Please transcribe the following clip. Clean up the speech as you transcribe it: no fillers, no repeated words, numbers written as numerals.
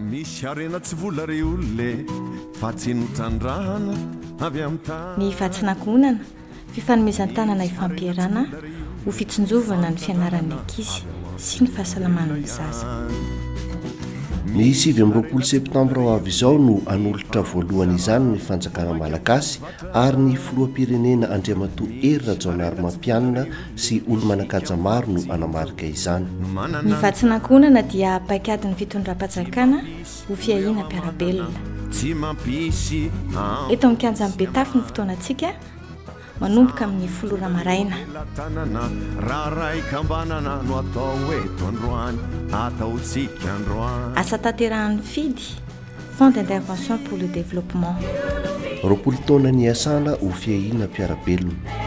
misy arena tsy vola re olole fa tsy notrandrahana avy am'ta ny vatsinankonana fifanomezan-tanana ifampiarana ho fitsinjovana ny fianaran'ny ankizy sy ny fahasalaman'ny zaza. Ny 7 septambra ho avy izao no anolotra voalohany izany ny fanjakana malagasy ary ny filoham-pirenena Andriamatoa Hery Rajaonarimampianina sy olo-manankaja maro no anamarika izany. Ny vatsinankonana dia paikady ny fitondram-panjakana ho fiahiana mpiarabelona. tsy mampisy Eto amin'ny kianjan'ny Betafy ny fotoanantsika manomboka amin'ny 10 maraina. tanana raha raikambanana no atao eto androany ataotsika androany. Asa tanterahan'ny fidy Fonds d'intervention pour le développement. 20 taona ny asana ho fiahiana mpiarabelona.